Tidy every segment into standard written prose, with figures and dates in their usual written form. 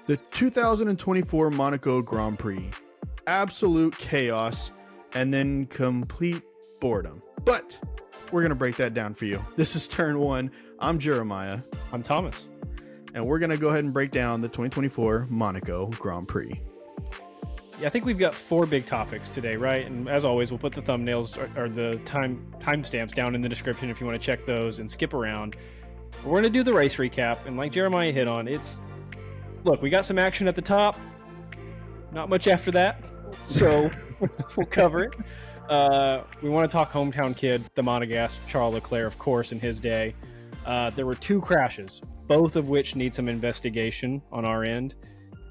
The 2024 Monaco Grand Prix. Absolute chaos and then complete boredom. But we're going to break that down for you. This is Turn 1. I'm Jeremiah. I'm Thomas. And we're going to go ahead and break down the 2024 Monaco Grand Prix. Yeah, I think we've got 4 big topics today, right? And as always, we'll put the thumbnails or the timestamps down in the description if you want to check those and skip around. But we're going to do the race recap. And like Jeremiah hit on, look, we got some action at the top. Not much after that. So we'll cover it. We want to talk hometown kid, the Monégasque Charles Leclerc, of course, in his day. There were 2 crashes, both of which need some investigation on our end.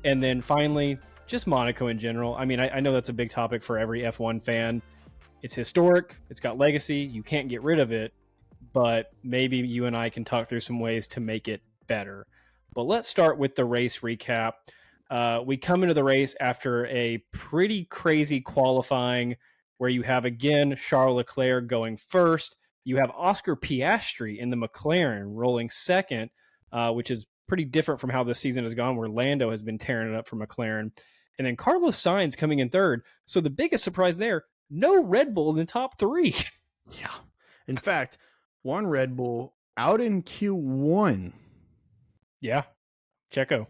And then finally, just Monaco in general. I mean, I know that's a big topic for every F1 fan. It's historic. It's got legacy. You can't get rid of it. But maybe you and I can talk through some ways to make it better. But let's start with the race recap. We come into the race after a pretty crazy qualifying where you have, again, Charles Leclerc going first. You have Oscar Piastri in the McLaren rolling second, which is pretty different from how this season has gone, where Lando has been tearing it up for McLaren. And then Carlos Sainz coming in third. So the biggest surprise there, no Red Bull in the top 3. Yeah. In fact, one Red Bull out in Q1. Yeah. CHECO.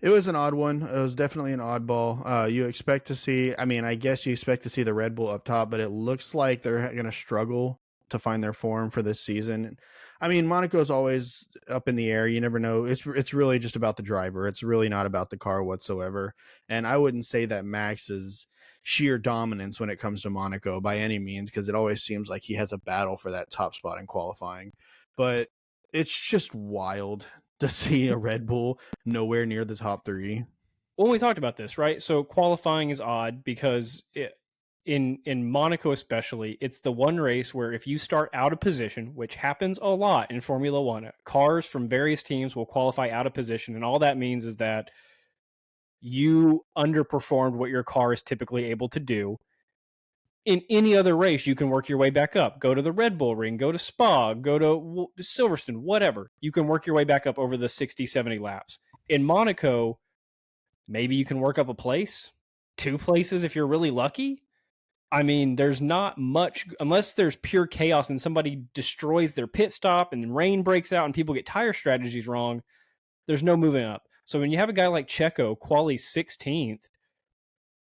It was an odd one. It was definitely an oddball. You expect to see, I guess you expect to see the Red Bull up top, but it looks like they're going to struggle to find their form for this season. I mean, Monaco is always up in the air. You never know. It's really just about the driver. It's really not about the car whatsoever. And I wouldn't say that Max is sheer dominance when it comes to Monaco by any means, because it always seems like he has a battle for that top spot in qualifying. But it's just wild to see a Red Bull nowhere near the top 3. Well, we talked about this, right? So qualifying is odd because in Monaco especially, it's the one race where if you start out of position, which happens a lot in Formula One, cars from various teams will qualify out of position. And all that means is that you underperformed what your car is typically able to do. In any other race, you can work your way back up. Go to the Red Bull Ring, go to Spa, go to Silverstone, whatever. You can work your way back up over the 60, 70 laps. In Monaco, maybe you can work up a place, 2 places if you're really lucky. I mean, there's not much, unless there's pure chaos and somebody destroys their pit stop and rain breaks out and people get tire strategies wrong, there's no moving up. So when you have a guy like CHECO quali 16th,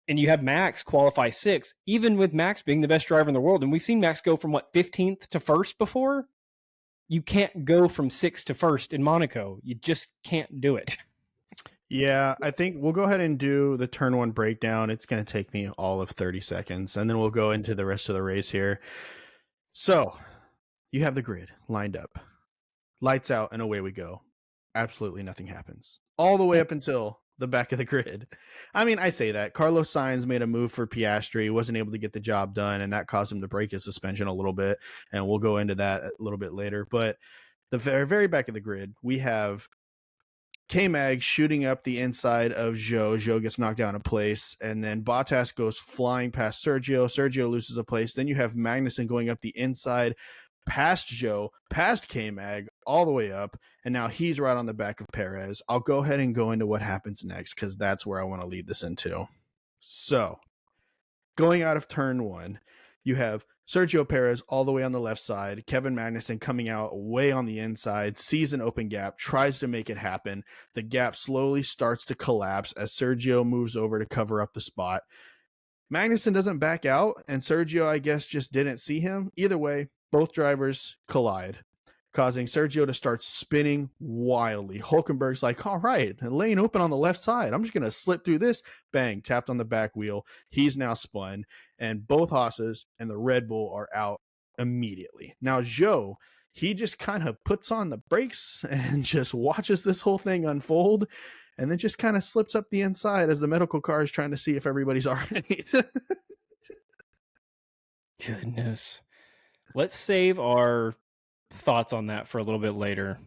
and you have Max qualify 6th, even with Max being the best driver in the world, and we've seen Max go from, 15th to 1st before? You can't go from 6th to 1st in Monaco. You just can't do it. Yeah, I think we'll go ahead and do the turn 1 breakdown. It's going to take me all of 30 seconds, and then we'll go into the rest of the race here. So, you have the grid lined up. Lights out, and away we go. Absolutely nothing happens. All the way up until the back of the grid. I mean, I say that. Carlos Sainz made a move for Piastri, wasn't able to get the job done, and that caused him to break his suspension a little bit, and we'll go into that a little bit later. But the very, very back of the grid, we have KMAG shooting up the inside of Zhou. Zhou gets knocked down a place, and then Bottas goes flying past Sergio. Sergio loses a place. Then you have Magnussen going up the inside past Zhou, past KMAG, all the way up, and now he's right on the back of Perez. I'll go ahead and go into what happens next, because that's where I want to lead this into. So, going out of turn 1, you have Sergio Perez all the way on the left side, Kevin Magnussen coming out way on the inside, sees an open gap, tries to make it happen. The gap slowly starts to collapse as Sergio moves over to cover up the spot. Magnussen doesn't back out, and Sergio, I guess, just didn't see him. Either way, both drivers collide, causing Sergio to start spinning wildly. Hulkenberg's like, all right, a lane open on the left side. I'm just going to slip through this. Bang, tapped on the back wheel. He's now spun, and both Haas's and the Red Bull are out immediately. Now, Zhou, he just kind of puts on the brakes and just watches this whole thing unfold, and then just kind of slips up the inside as the medical car is trying to see if everybody's all right. Goodness. Let's save our thoughts on that for a little bit later.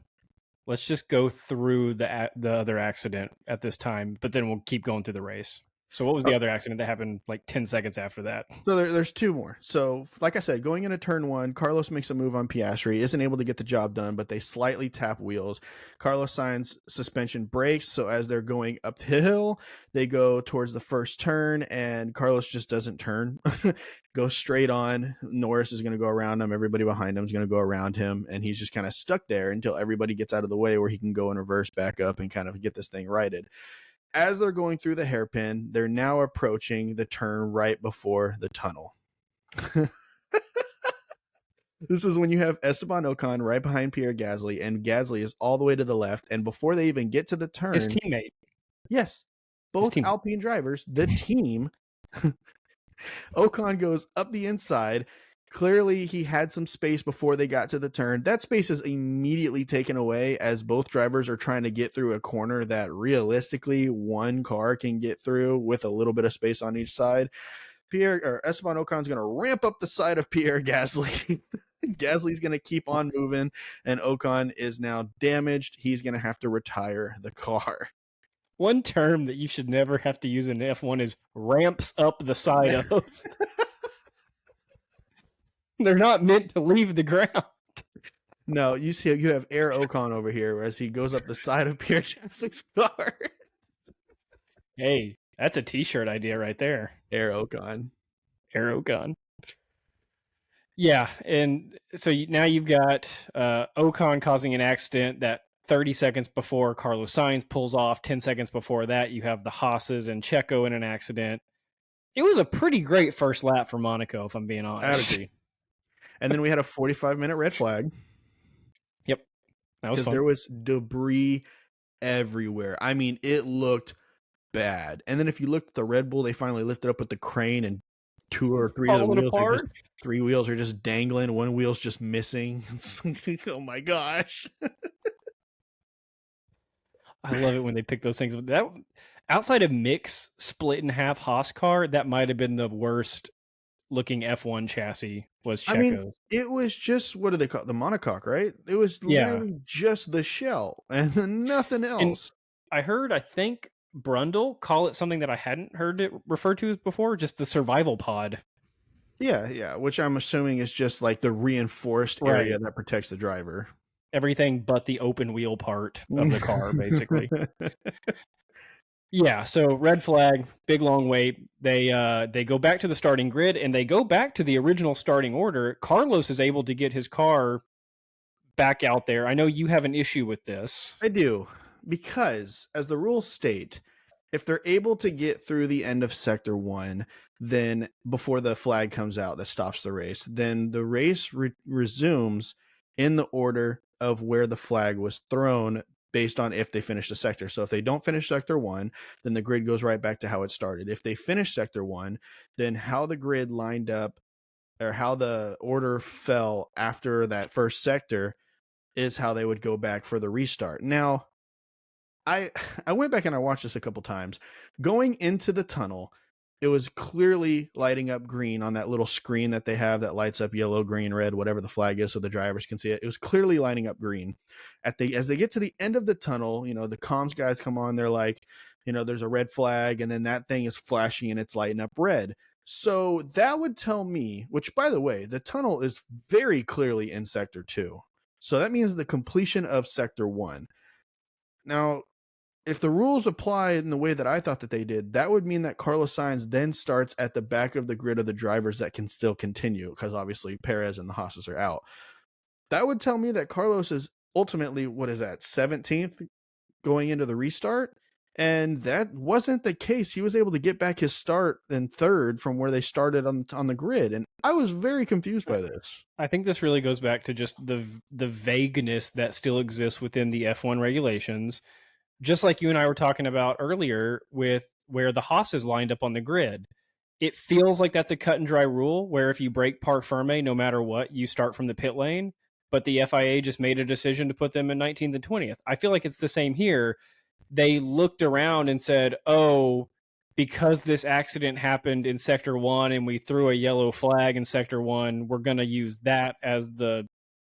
Let's just go through the other accident at this time, but then we'll keep going through the race. So what was the other accident that happened like 10 seconds after that? So there's two more. So like I said, going into turn one, Carlos makes a move on Piastri, isn't able to get the job done, but they slightly tap wheels. Carlos Sainz suspension breaks, so as they're going uphill, they go towards the first turn, and Carlos just doesn't turn, goes straight on. Norris is going to go around him. Everybody behind him is going to go around him, and he's just kind of stuck there until everybody gets out of the way where he can go in reverse back up and kind of get this thing righted. As they're going through the hairpin, they're now approaching the turn right before the tunnel. This is when you have Esteban Ocon right behind Pierre Gasly, and Gasly is all the way to the left. And before they even get to the turn, His teammate. yes, both Alpine drivers, the team, Ocon goes up the inside. Clearly, he had some space before they got to the turn. That space is immediately taken away as both drivers are trying to get through a corner that realistically one car can get through with a little bit of space on each side. Esteban Ocon's going to ramp up the side of Pierre Gasly. Gasly's going to keep on moving, and Ocon is now damaged. He's going to have to retire the car. One term that you should never have to use in F1 is ramps up the side of. They're not meant to leave the ground. No, you see, you have Air Ocon over here as he goes up the side of Pierre Gasly's car. Hey, that's a t-shirt idea right there. Air Ocon. Air Ocon. Yeah, and so now you've got Ocon causing an accident that 30 seconds before Carlos Sainz pulls off. 10 seconds before that, you have the Haas's and CHECO in an accident. It was a pretty great first lap for Monaco, if I'm being honest. I agree. And then we had a 45-minute red flag. Yep. That was fun. Because there was debris everywhere. I mean, it looked bad. And then if you look at the Red Bull, they finally lifted up with the crane, and two or three of the wheels are just, three wheels are just dangling. One wheel's just missing. Oh my gosh. I love it when they pick those things. That outside of Mick's split in half Haas car, that might have been the worst looking F1 chassis was CHECO's. I mean, it was just, what do they call it? The monocoque, right? It was literally just the shell and nothing else. And I think Brundle call it something that I hadn't heard it referred to before, just the survival pod. Yeah, which I'm assuming is just like the reinforced area that protects the driver. Everything but the open wheel part of the car, basically. Yeah, so red flag, big long wait. They go back to the starting grid, and they go back to the original starting order. Carlos is able to get his car back out there. I know you have an issue with this. I do, because as the rules state, if they're able to get through the end of Sector 1, then before the flag comes out that stops the race, then the race resumes in the order of where the flag was thrown based on if they finish the sector. So if they don't finish Sector 1, then the grid goes right back to how it started. If they finish Sector 1, then how the grid lined up or how the order fell after that first sector is how they would go back for the restart. Now, I went back and I watched this a couple times. Going into the tunnel, it was clearly lighting up green on that little screen that they have that lights up yellow, green, red, whatever the flag is, so the drivers can see it. It was clearly lighting up green. As they get to the end of the tunnel, the comms guys come on. They're like, there's a red flag, and then that thing is flashing and it's lighting up red. So that would tell me, which, by the way, the tunnel is very clearly in Sector 2. So that means the completion of Sector 1. Now, if the rules apply in the way that I thought that they did, that would mean that Carlos Sainz then starts at the back of the grid of the drivers that can still continue, because obviously Perez and the Haas's are out. That would tell me that Carlos is ultimately, 17th going into the restart, and that wasn't the case. He was able to get back his start in third from where they started on the grid, and I was very confused by this. I think this really goes back to just the vagueness that still exists within the F1 regulations. Just like you and I were talking about earlier with where the Haas is lined up on the grid. It feels like that's a cut and dry rule where if you break par ferme, no matter what, you start from the pit lane. But the FIA just made a decision to put them in 19th and 20th. I feel like it's the same here. They looked around and said, oh, because this accident happened in Sector 1 and we threw a yellow flag in Sector 1, we're going to use that as the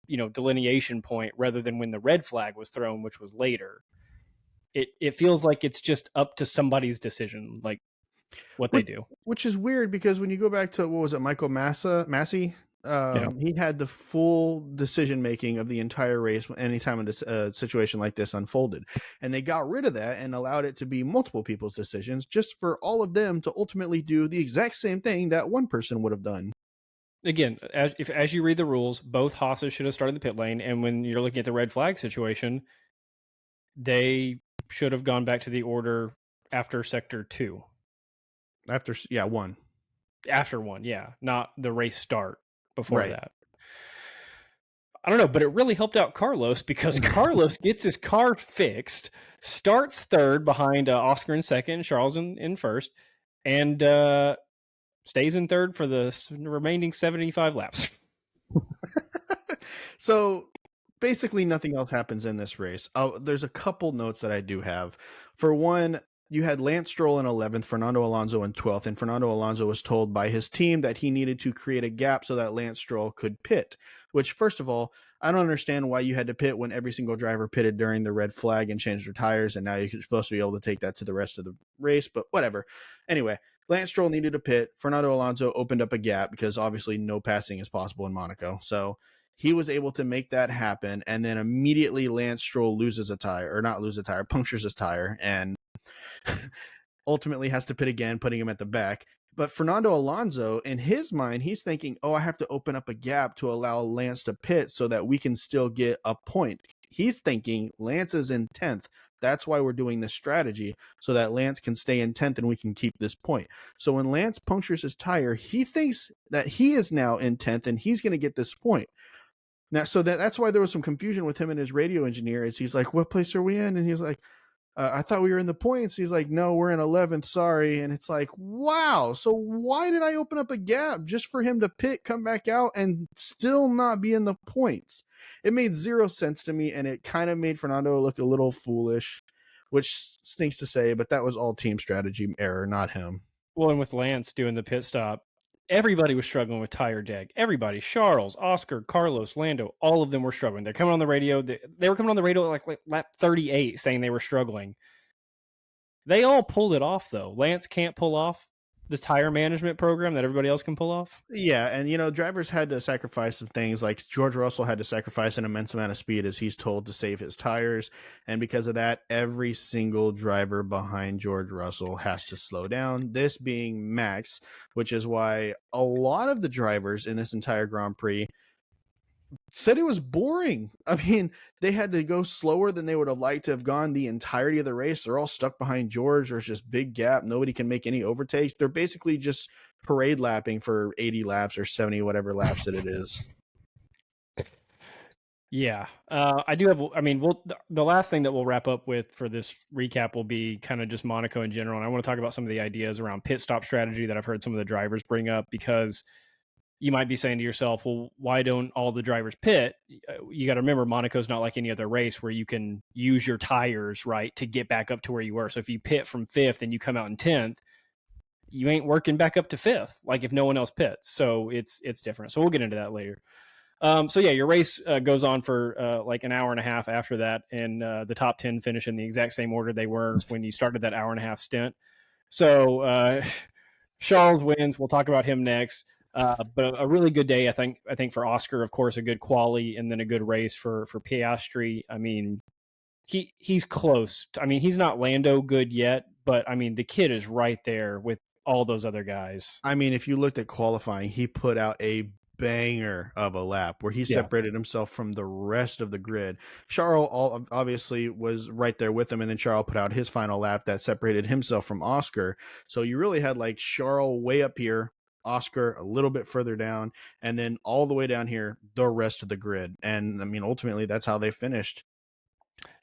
delineation point rather than when the red flag was thrown, which was later. It feels like it's just up to somebody's decision. Like, what they Which, do. which is weird because when you go back to what was it, Michael Massey, Yeah. he had the full decision making of the entire race anytime a situation like this unfolded, and they got rid of that and allowed it to be multiple people's decisions, just for all of them to ultimately do the exact same thing that one person would have done. Again, as you read the rules, both Haas's should have started the pit lane, and when you're looking at the red flag situation, they should have gone back to the order after sector 2. After one, After 1, yeah, not the race start before right. that. I don't know, but it really helped out Carlos because Carlos gets his car fixed, starts third behind Oscar in second, Charles in first, and stays in third for the remaining 75 laps. So basically nothing else happens in this race. There's a couple notes that I do have. For one, you had Lance Stroll in 11th, Fernando Alonso in 12th, and Fernando Alonso was told by his team that he needed to create a gap so that Lance Stroll could pit, which, first of all, I don't understand why you had to pit when every single driver pitted during the red flag and changed their tires, and now you're supposed to be able to take that to the rest of the race, but whatever. Anyway, Lance Stroll needed a pit. Fernando Alonso opened up a gap because obviously no passing is possible in Monaco, so he was able to make that happen, and then immediately Lance Stroll punctures his tire, and ultimately has to pit again, putting him at the back. But Fernando Alonso, in his mind, he's thinking, oh, I have to open up a gap to allow Lance to pit so that we can still get a point. He's thinking Lance is in 10th. That's why we're doing this strategy, so that Lance can stay in 10th and we can keep this point. So when Lance punctures his tire, he thinks that he is now in 10th and he's going to get this point. Now, so that's why there was some confusion with him and his radio engineer. As he's like, "What place are we in?" And he's like, "I thought we were in the points." He's like, "No, we're in 11th. Sorry." And it's like, wow. So why did I open up a gap just for him to pit, come back out, and still not be in the points? It made zero sense to me, and it kind of made Fernando look a little foolish, which stinks to say, but that was all team strategy error, not him. Well, and with Lance doing the pit stop, everybody was struggling with tire drag. Everybody, Charles, Oscar, Carlos, Lando, all of them were struggling. They're coming on the radio. They were coming on the radio at like lap 38 saying they were struggling. They all pulled it off, though. Lance can't pull off this tire management program that everybody else can pull off. Yeah, and drivers had to sacrifice some things. Like George Russell had to sacrifice an immense amount of speed, as he's told, to save his tires, and because of that, every single driver behind George Russell has to slow down, this being Max, which is why a lot of the drivers in this entire Grand Prix said it was boring. I mean, they had to go slower than they would have liked to have gone the entirety of the race. They're all stuck behind George. There's just big gap. Nobody can make any overtakes. They're basically just parade lapping for 80 laps or 70, whatever laps that it is. Yeah, I do have. I mean, the last thing that we'll wrap up with for this recap will be kind of just Monaco in general, and I want to talk about some of the ideas around pit stop strategy that I've heard some of the drivers bring up, because you might be saying to yourself, well, why don't all the drivers pit? You got to remember, Monaco's not like any other race where you can use your tires, right, to get back up to where you were. So if you pit from 5th and you come out in 10th, you ain't working back up to 5th, like if no one else pits. So it's different. So we'll get into that later. So yeah, your race goes on for like an hour and a half after that, and the top 10 finish in the exact same order they were when you started that hour and a half stint. So Charles wins. We'll talk about him next. But a really good day, I think for Oscar, of course, a good quali, and then a good race for Piastri. I mean, he's close. I mean, he's not Lando good yet, but I mean, the kid is right there with all those other guys. I mean, if you looked at qualifying, he put out a banger of a lap where he separated himself from the rest of the grid. Charles obviously was right there with him, and then Charles put out his final lap that separated himself from Oscar. So you really had like Charles way up here, Oscar a little bit further down, and then all the way down here, the rest of the grid. And I mean, ultimately, that's how they finished.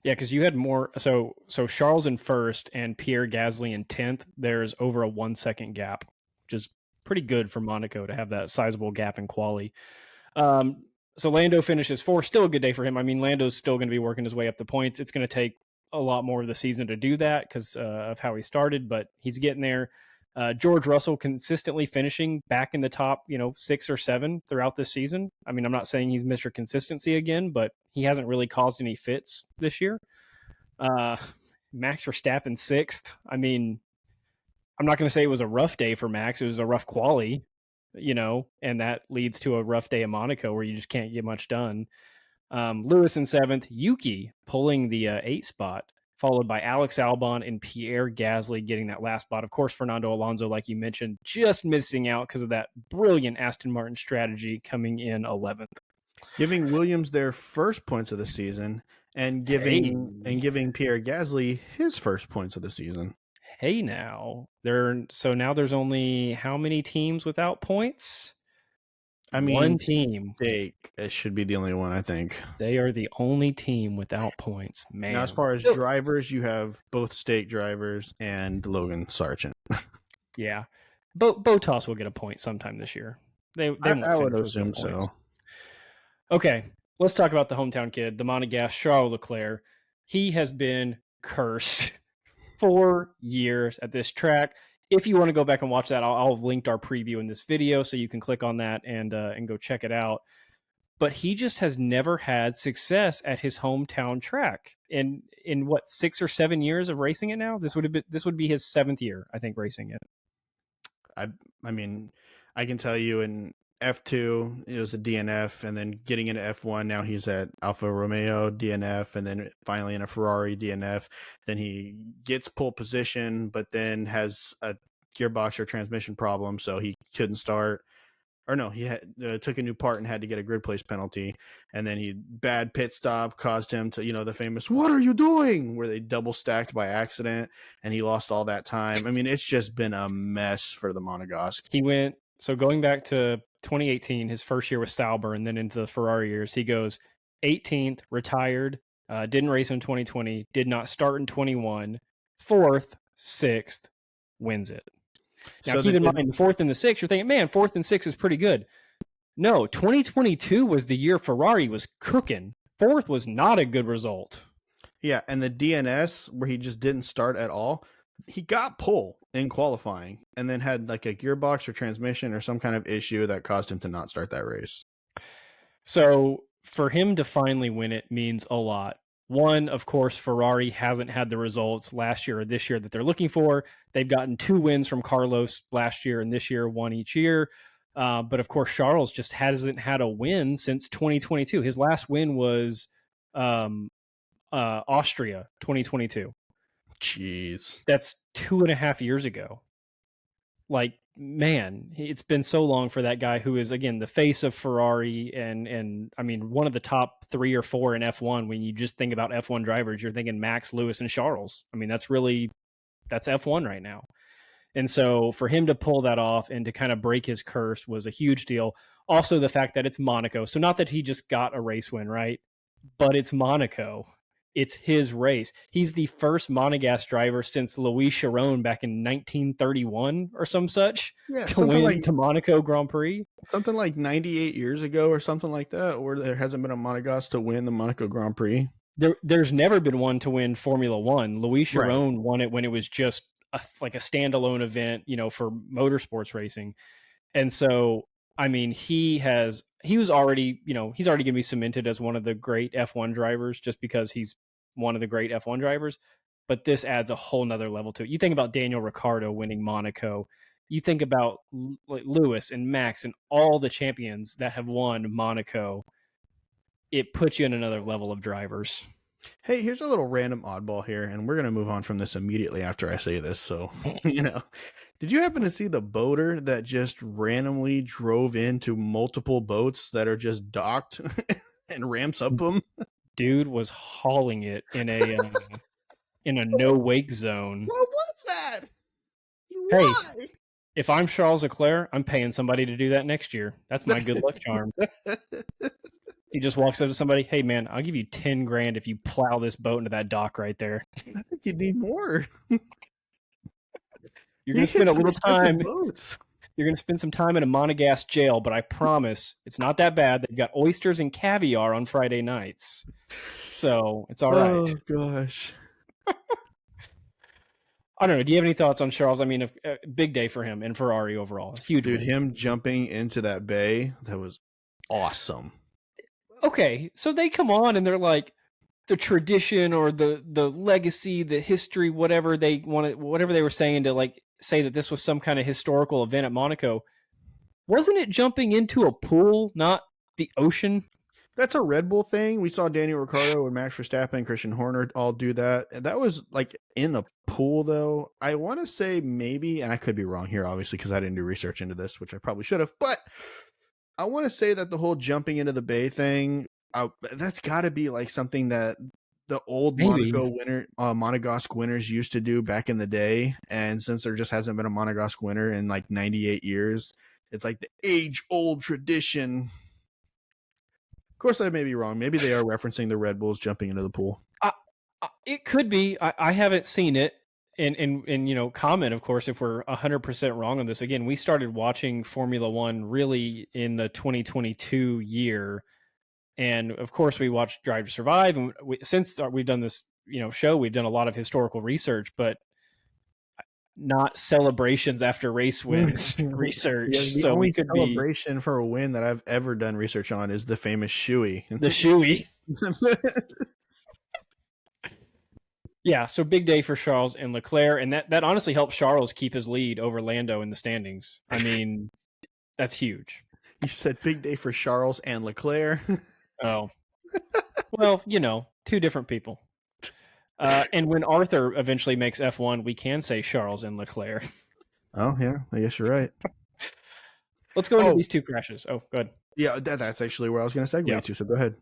Yeah, because you had more. So Charles in first and Pierre Gasly in 10th. There's over a 1 second gap, which is pretty good for Monaco to have that sizable gap in quali. So Lando finishes 4th. Still a good day for him. I mean, Lando's still going to be working his way up the points. It's going to take a lot more of the season to do that because of how he started, but he's getting there. George Russell consistently finishing back in the top, 6 or 7 throughout this season. I mean, I'm not saying he's Mr. Consistency again, but he hasn't really caused any fits this year. Max Verstappen 6th. I mean, I'm not going to say it was a rough day for Max. It was a rough quali, and that leads to a rough day in Monaco where you just can't get much done. Lewis in 7th, Yuki pulling the 8 spot, followed by Alex Albon and Pierre Gasly getting that last spot. Of course, Fernando Alonso, like you mentioned, just missing out because of that brilliant Aston Martin strategy, coming in 11th. Giving Williams their first points of the season and giving Pierre Gasly his first points of the season. Hey, now there's only how many teams without points? I mean, one team. It should be the only one, I think. They are the only team without points, man. Now, as far as drivers, you have both stake drivers and Logan Sargent. Yeah, Bottas will get a point sometime this year. I would assume so. Okay, let's talk about the hometown kid, the Monégasque Charles Leclerc. He has been cursed 4 years at this track. If you want to go back and watch that, I'll have linked our preview in this video so you can click on that and go check it out. But he just has never had success at his hometown track. In what, 6 or 7 years of racing it now? This would be his 7th year, I think, racing it. I mean, I can tell you in F2 it was a DNF, and then getting into F1 now he's at Alfa Romeo DNF, and then finally in a Ferrari DNF. Then he gets pole position, but then has a gearbox or transmission problem, so he couldn't start. Or no, he took a new part and had to get a grid place penalty, and then bad pit stop caused him to, the famous "what are you doing?" where they double stacked by accident, and he lost all that time. I mean, it's just been a mess for the Monégasque. So going back to 2018, his first year with Sauber, and then into the Ferrari years, he goes 18th, retired, didn't race in 2020, did not start in 21, 4th, 6th, wins it. Now, keep in mind, the 4th and the 6th, you're thinking, man, 4th and 6th is pretty good. No, 2022 was the year Ferrari was cooking. 4th was not a good result. Yeah, and the DNS, where he just didn't start at all, he got pole in qualifying and then had like a gearbox or transmission or some kind of issue that caused him to not start that race. So for him to finally win it means a lot. One, of course, Ferrari hasn't had the results last year or this year that they're looking for. They've gotten 2 wins from Carlos last year, and this year 1 each year. But of course, Charles just hasn't had a win since 2022. His last win was Austria 2022. Jeez. That's 2.5 years ago. Like, man, it's been so long for that guy who is, again, the face of Ferrari and I mean, one of the top 3 or 4 in F1. When you just think about F1 drivers, you're thinking Max, Lewis, and Charles. I mean, that's F1 right now. And so for him to pull that off and to kind of break his curse was a huge deal. Also, the fact that it's Monaco. So not that he just got a race win, right? But it's Monaco. It's his race. He's the first Monégasque driver since Louis Chiron back in 1931 or some such to win the Monaco Grand Prix. Something like 98 years ago or something like that, or there hasn't been a Monégasque to win the Monaco Grand Prix. There's never been one to win Formula One. Louis Chiron won it when it was just a standalone event, for motorsports racing. And so, I mean, he's already going to be cemented as one of the great F1 drivers just because he's one of the great F1 drivers. But this adds a whole nother level to it. You think about Daniel Ricciardo winning Monaco. You think about Lewis and Max and all the champions that have won Monaco. It puts you in another level of drivers. Hey, here's a little random oddball here, and we're going to move on from this immediately after I say this. So, did you happen to see the boater that just randomly drove into multiple boats that are just docked and ramps up them? Dude was hauling it in a no wake zone. What was that? Why? Hey, if I'm Charles Leclerc, I'm paying somebody to do that next year. That's my good luck charm. He just walks up to somebody, hey man, I'll give you 10 grand if you plow this boat into that dock right there. I think you need more. You're going to spend a little time. You're going to spend some time in a Monégasque jail, but I promise it's not that bad. They've got oysters and caviar on Friday nights. So it's all right. Oh, gosh. I don't know. Do you have any thoughts on Charles? I mean, a big day for him and Ferrari overall. Huge. Dude, him jumping into that bay, that was awesome. Okay, so they come on and they're like, the tradition or the legacy, the history, whatever they wanted, whatever they were saying to like say that this was some kind of historical event at Monaco, wasn't it jumping into a pool, not the ocean? That's a Red Bull thing. We saw Daniel Ricciardo and Max Verstappen and Christian Horner all do that. And that was like in a pool, though. I want to say maybe, and I could be wrong here, obviously, because I didn't do research into this, which I probably should have. But I want to say that the whole jumping into the bay thing, that's got to be like something that the old Monégasque winners used to do back in the day. And since there just hasn't been a Monégasque winner in like 98 years, it's like the age-old tradition. Of course, I may be wrong. Maybe they are referencing the Red Bulls jumping into the pool. It could be. I haven't seen it. And comment, of course, if we're 100% wrong on this. Again, we started watching Formula One really in the 2022 year. And, of course, we watched Drive to Survive. And since we've done this show, we've done a lot of historical research, but not celebrations after race wins research. Yeah, the only celebration for a win that I've ever done research on is the famous shoey. The shoey. Yeah, so big day for Charles and Leclerc, and that honestly helped Charles keep his lead over Lando in the standings. I mean, that's huge. You said big day for Charles and Leclerc. Oh. Well, two different people. And when Arthur eventually makes F1, we can say Charles and Leclerc. Oh, yeah. I guess you're right. Let's go into these two crashes. Oh, go ahead. Yeah, that's actually where I was going to segue to, so go ahead.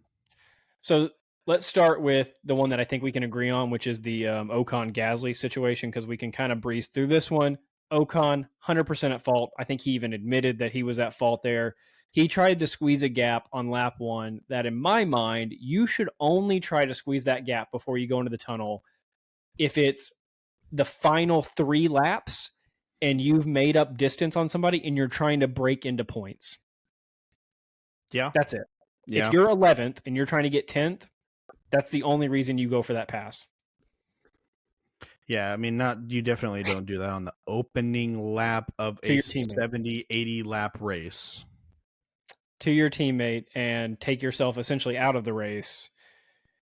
So let's start with the one that I think we can agree on, which is the Ocon-Gasly situation, because we can kind of breeze through this one. Ocon, 100% at fault. I think he even admitted that he was at fault there. He tried to squeeze a gap on lap 1 that, in my mind, you should only try to squeeze that gap before you go into the tunnel if it's the final 3 laps and you've made up distance on somebody and you're trying to break into points. Yeah. That's it. Yeah. If you're 11th and you're trying to get 10th, that's the only reason you go for that pass. Yeah, I mean, you definitely don't do that on the opening lap of a 70, 80 lap race. To your teammate and take yourself essentially out of the race.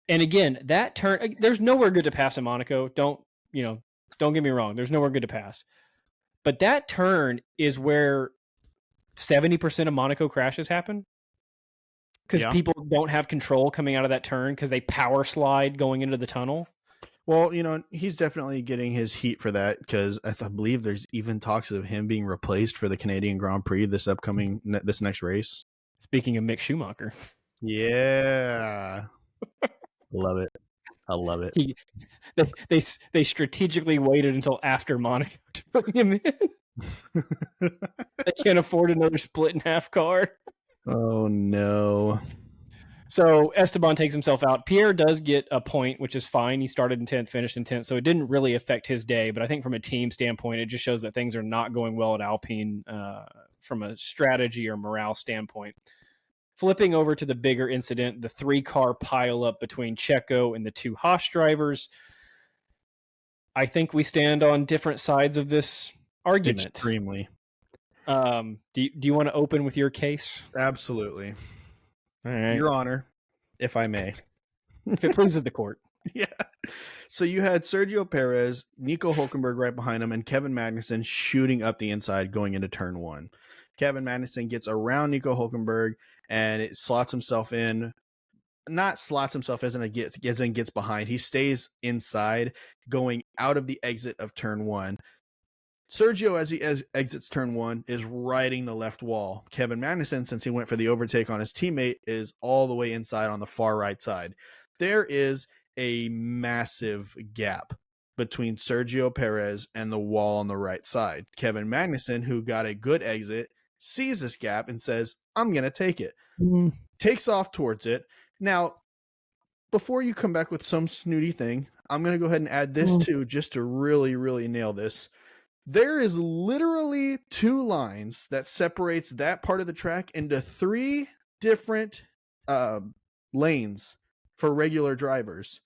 And again, that turn, there's nowhere good to pass in Monaco. Don't get me wrong. There's nowhere good to pass. But that turn is where 70% of Monaco crashes happen. Because people don't have control coming out of that turn because they power slide going into the tunnel. Well, he's definitely getting his heat for that because I believe there's even talks of him being replaced for the Canadian Grand Prix this next race. Speaking of Mick Schumacher. Yeah. Love it. I love it. They strategically waited until after Monaco to bring him in. They can't afford another split in half car. Oh, no. So Esteban takes himself out. Pierre does get a point, which is fine. He started in 10th, finished in 10th, so it didn't really affect his day. But I think from a team standpoint, it just shows that things are not going well at Alpine from a strategy or morale standpoint. Flipping over to the bigger incident, the 3-car pileup between CHECO and the 2 Haas drivers. I think we stand on different sides of this argument. Extremely. Do you want to open with your case? Absolutely. All right. Your Honor, if I may. If it pleases the court. Yeah. So you had Sergio Perez, Nico Hülkenberg right behind him, and Kevin Magnussen shooting up the inside going into turn 1. Kevin Magnussen gets around Nico Hülkenberg and it slots himself in. Not slots himself as in gets behind. He stays inside going out of the exit of turn 1. Sergio, as he exits turn 1, is riding the left wall. Kevin Magnussen, since he went for the overtake on his teammate, is all the way inside on the far right side. There is a massive gap between Sergio Perez and the wall on the right side. Kevin Magnussen, who got a good exit, sees this gap and says, I'm going to take it. Takes off towards it. Now, before you come back with some snooty thing, I'm going to go ahead and add this too, just to really, really nail this. There is literally 2 lines that separates that part of the track into 3 different lanes for regular drivers.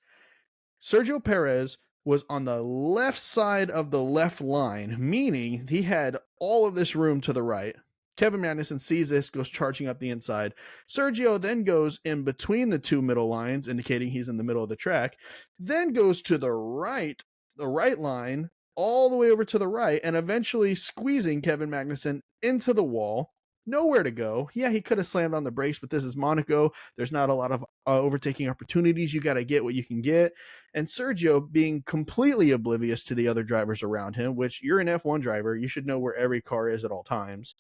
Sergio Perez was on the left side of the left line, meaning he had all of this room to the right. Kevin Magnussen sees this, goes charging up the inside. Sergio then goes in between the 2 middle lines, indicating he's in the middle of the track, then goes to the right line, all the way over to the right and eventually squeezing Kevin Magnussen into the wall. Nowhere to go. Yeah, he could have slammed on the brakes, but this is Monaco. There's not a lot of overtaking opportunities. You got to get what you can get. And Sergio being completely oblivious to the other drivers around him, which you're an F1 driver. You should know where every car is at all times.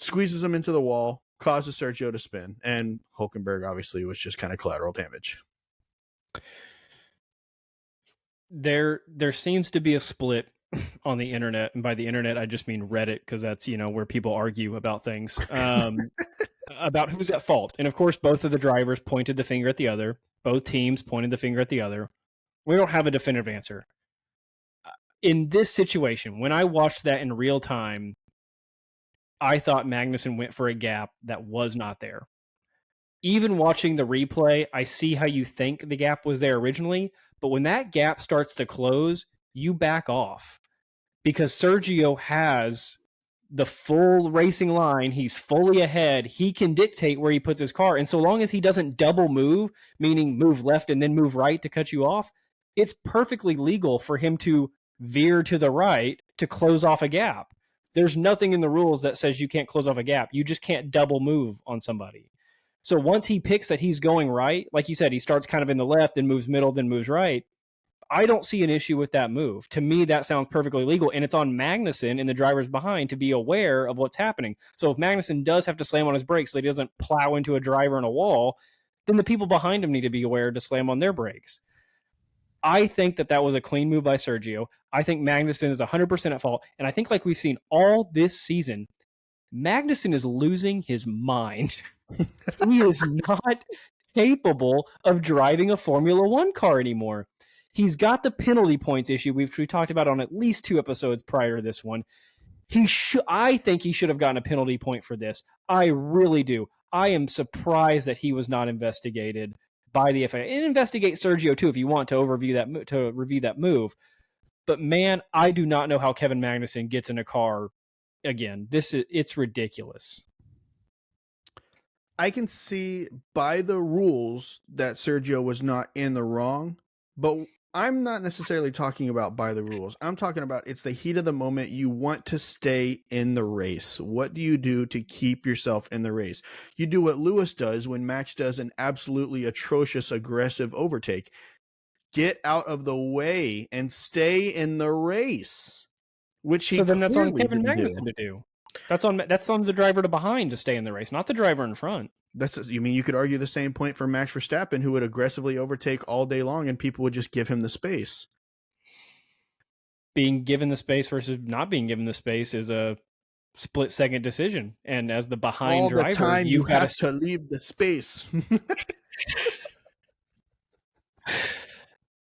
Squeezes him into the wall, causes Sergio to spin. And Hülkenberg obviously was just kind of collateral damage. There seems to be a split on the internet, and by the internet I just mean Reddit, because that's where people argue about things, about who's at fault. And of course, both of the drivers pointed the finger at the other. Both teams pointed the finger at the other. We don't have a definitive answer. In this situation, when I watched that in real time, I thought Magnussen went for a gap that was not there. Even watching the replay, I see how you think the gap was there originally, but when that gap starts to close, you back off. Because Sergio has the full racing line. He's fully ahead. He can dictate where he puts his car. And so long as he doesn't double move, meaning move left and then move right to cut you off, it's perfectly legal for him to veer to the right to close off a gap. There's nothing in the rules that says you can't close off a gap. You just can't double move on somebody. So once he picks that he's going right, like you said, he starts kind of in the left, then moves middle, then moves right. I don't see an issue with that move. To me, that sounds perfectly legal, and it's on Magnussen and the drivers behind to be aware of what's happening. So if Magnussen does have to slam on his brakes so he doesn't plow into a driver in a wall, then the people behind him need to be aware to slam on their brakes. I think that was a clean move by Sergio. I think Magnussen is 100% at fault, and I think like we've seen all this season, Magnussen is losing his mind. He is not capable of driving a Formula One car anymore. He's got the penalty points issue we talked about on at least 2 episodes prior to this one. I think he should have gotten a penalty point for this. I really do. I am surprised that he was not investigated by the FIA. And investigate Sergio too if you want to review that move. But man, I do not know how Kevin Magnussen gets in a car again. It's ridiculous. I can see by the rules that Sergio was not in the wrong, but I'm not necessarily talking about by the rules. I'm talking about it's the heat of the moment. You want to stay in the race. What do you do to keep yourself in the race? You do what Lewis does when Max does an absolutely atrocious, aggressive overtake. Get out of the way and stay in the race, which he then that's on Kevin didn't Magnussen to do. That's on the driver to behind to stay in the race, not the driver in front. You could argue the same point for Max Verstappen, who would aggressively overtake all day long and people would just give him the space. Being given the space versus not being given the space is a split-second decision. And as the behind all driver, the time you have to leave the space.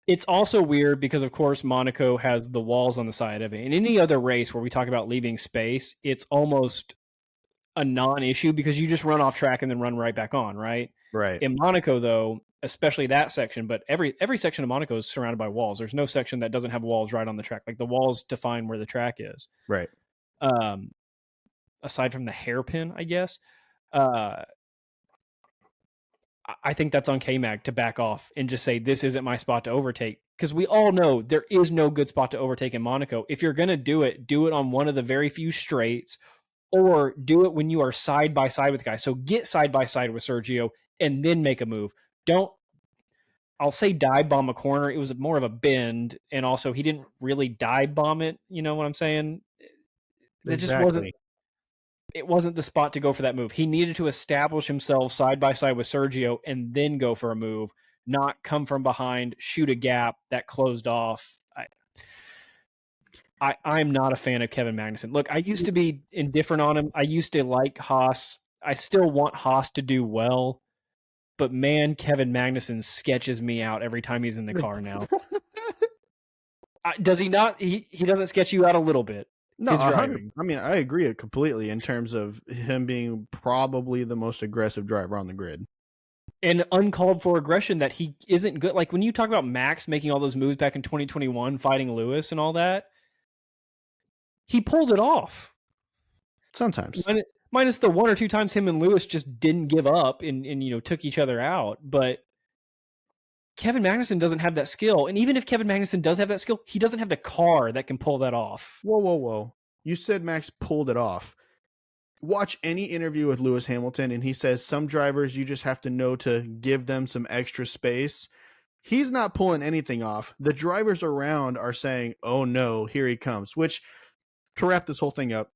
It's also weird because, of course, Monaco has the walls on the side of it. In any other race where we talk about leaving space, it's almost a non-issue because you just run off track and then run right back on, right? Right. In Monaco, though, especially that section, but every section of Monaco is surrounded by walls. There's no section that doesn't have walls right on the track. Like the walls define where the track is. Right. Aside from the hairpin, I guess. I think that's on KMAG to back off and just say, this isn't my spot to overtake. Because we all know there is no good spot to overtake in Monaco. If you're going to do it on one of the very few straights, or do it when you are side by side with the guy. So get side by side with Sergio and then make a move. I'll say dive bomb a corner. It was more of a bend. And also he didn't really dive bomb it. You know what I'm saying? Exactly. It wasn't the spot to go for that move. He needed to establish himself side by side with Sergio and then go for a move, not come from behind, shoot a gap that closed off. I'm not a fan of Kevin Magnussen. Look, I used to be indifferent on him. I used to like Haas. I still want Haas to do well. But man, Kevin Magnussen sketches me out every time he's in the car now. Does he not? He doesn't sketch you out a little bit. No, I agree completely in terms of him being probably the most aggressive driver on the grid. And uncalled for aggression that he isn't good. Like when you talk about Max making all those moves back in 2021, fighting Lewis and all that, he pulled it off. Sometimes. Minus the 1 or 2 times him and Lewis just didn't give up and took each other out. But Kevin Magnussen doesn't have that skill. And even if Kevin Magnussen does have that skill, he doesn't have the car that can pull that off. Whoa. You said Max pulled it off. Watch any interview with Lewis Hamilton, and he says some drivers you just have to know to give them some extra space. He's not pulling anything off. The drivers around are saying, oh no, here he comes. Which, to wrap this whole thing up,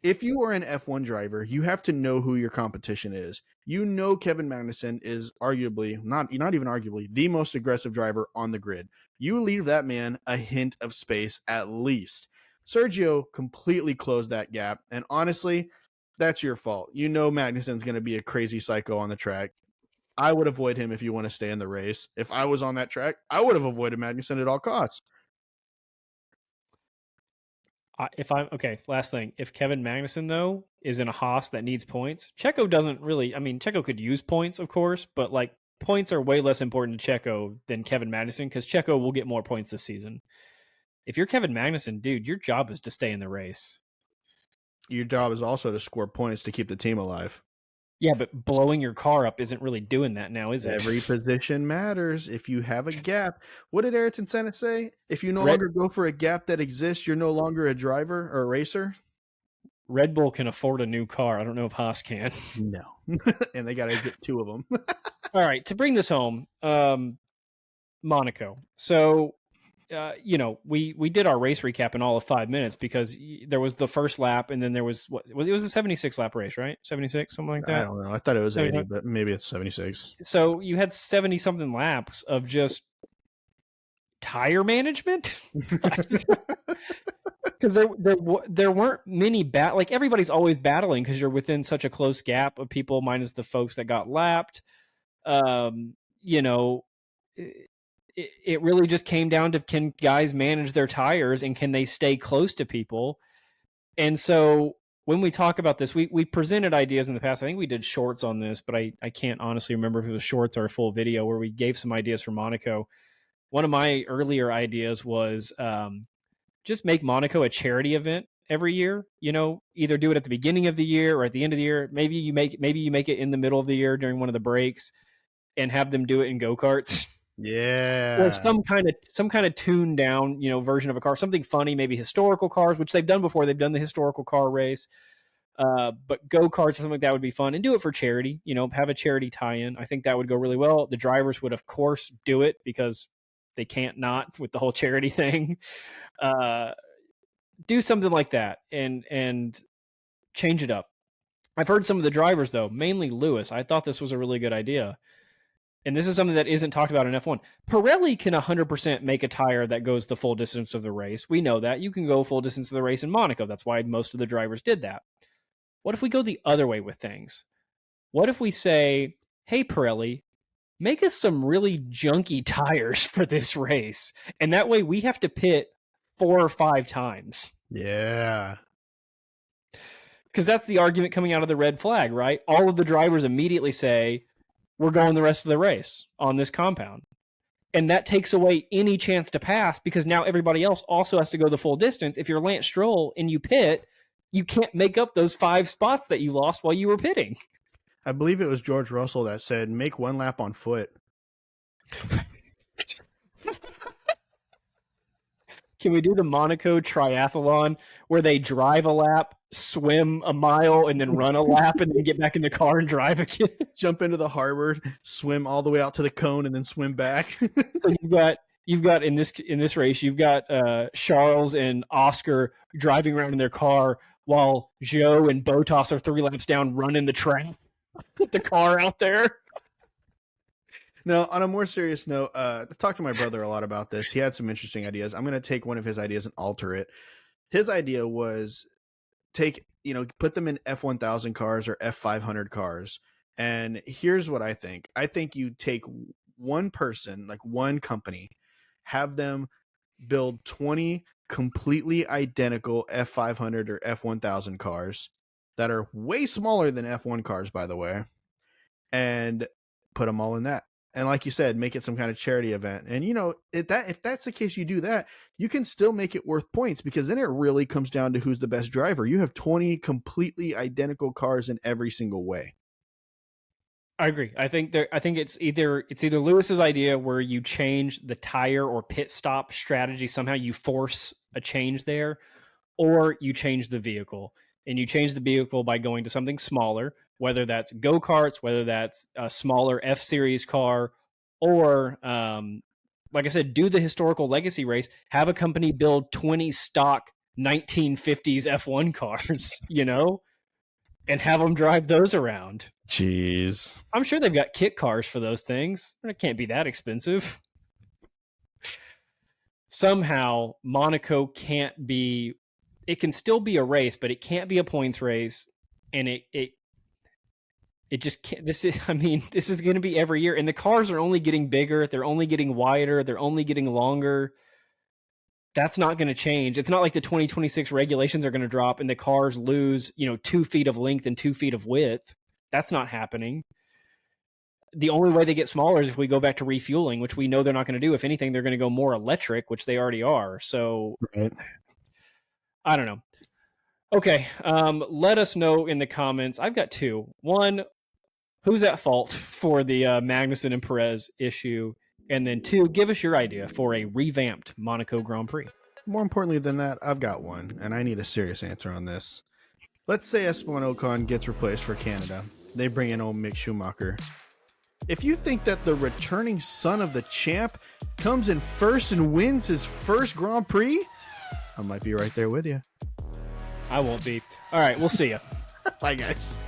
if you are an F1 driver, you have to know who your competition is. You know Kevin Magnussen is arguably, not even arguably, the most aggressive driver on the grid. You leave that man a hint of space at least. Sergio completely closed that gap, and honestly, that's your fault. You know Magnussen's going to be a crazy psycho on the track. I would avoid him if you want to stay in the race. If I was on that track, I would have avoided Magnussen at all costs. Last thing. If Kevin Magnussen, though, is in a Haas that needs points, CHECO doesn't really, CHECO could use points, of course, but like points are way less important to CHECO than Kevin Magnussen because CHECO will get more points this season. If you're Kevin Magnussen, dude, your job is to stay in the race. Your job is also to score points to keep the team alive. Yeah, but blowing your car up isn't really doing that now, is it? Every position matters. If you have a gap, what did Ayrton Senna say? If you no longer go for a gap that exists, you're no longer a driver or a racer. Red Bull can afford a new car. I don't know if Haas can. No. And they got to get two of them. All right, to bring this home, Monaco. So, we did our race recap in all of 5 minutes because there was the first lap, and then there was it was a 76 lap race, right? 76, something like that. I don't know. I thought it was 80, but maybe it's 76. So you had 70 something laps of just tire management. Because there weren't many like everybody's always battling because you're within such a close gap of people minus the folks that got lapped. It really just came down to can guys manage their tires and can they stay close to people. And so when we talk about this, we presented ideas in the past. I think we did shorts on this, but I can't honestly remember if it was shorts or a full video where we gave some ideas for Monaco. One of my earlier ideas was just make Monaco a charity event every year. Either do it at the beginning of the year or at the end of the year. Maybe you make it in the middle of the year during one of the breaks and have them do it in go-karts. Yeah. Or some kind of tuned down, version of a car, something funny, maybe historical cars, which they've done before. They've done the historical car race. But go-karts or something like that would be fun, and do it for charity, have a charity tie-in. I think that would go really well. The drivers would, of course, do it because they can't not with the whole charity thing. Do something like that and change it up. I've heard some of the drivers, though, mainly Lewis. I thought this was a really good idea. And this is something that isn't talked about in F1. Pirelli can 100% make a tire that goes the full distance of the race. We know that. You can go full distance of the race in Monaco. That's why most of the drivers did that. What if we go the other way with things? What if we say, hey, Pirelli, make us some really junky tires for this race. And that way we have to pit 4 or 5 times. Yeah. Because that's the argument coming out of the red flag, right? All of the drivers immediately say, we're going the rest of the race on this compound. And that takes away any chance to pass because now everybody else also has to go the full distance. If you're Lance Stroll and you pit, you can't make up those 5 spots that you lost while you were pitting. I believe it was George Russell that said, make 1 lap on foot. Can we do the Monaco triathlon where they drive a lap, swim a mile, and then run a lap and then get back in the car and drive again? Jump into the harbor, swim all the way out to the cone, and then swim back. So you've got in this race, you've got Charles and Oscar driving around in their car while Joe and Bottas are 3 laps down running the track with the car out there. No, on a more serious note, I talked to my brother a lot about this. He had some interesting ideas. I'm going to take one of his ideas and alter it. His idea was put them in F1000 cars or F500 cars. And here's what I think. I think you take one person, like one company, have them build 20 completely identical F500 or F1000 cars that are way smaller than F1 cars, by the way, and put them all in that. And like you said, make it some kind of charity event. And, if that's the case, you do that, you can still make it worth points because then it really comes down to who's the best driver. You have 20 completely identical cars in every single way. I agree. I think it's either Lewis's idea where you change the tire or pit stop strategy, somehow you force a change there, or you change the vehicle. And you change the vehicle by going to something smaller, whether that's go-karts, whether that's a smaller F-Series car, or like I said, do the historical legacy race, have a company build 20 stock 1950s F1 cars, and have them drive those around. Jeez. I'm sure they've got kit cars for those things. It can't be that expensive. Somehow, Monaco can't be... It can still be a race, but it can't be a points race. And it just can't... This is going to be every year. And the cars are only getting bigger. They're only getting wider. They're only getting longer. That's not going to change. It's not like the 2026 regulations are going to drop and the cars lose, 2 feet of length and 2 feet of width. That's not happening. The only way they get smaller is if we go back to refueling, which we know they're not going to do. If anything, they're going to go more electric, which they already are. So right. I don't know. Okay. Let us know in the comments. I've got 2. 1, who's at fault for the Magnussen and Perez issue? And then 2, give us your idea for a revamped Monaco Grand Prix. More importantly than that, I've got one, and I need a serious answer on this. Let's say Esteban Ocon gets replaced for Canada. They bring in old Mick Schumacher. If you think that the returning son of the champ comes in first and wins his first Grand Prix, I might be right there with you. I won't be. All right, we'll see you. Bye, guys.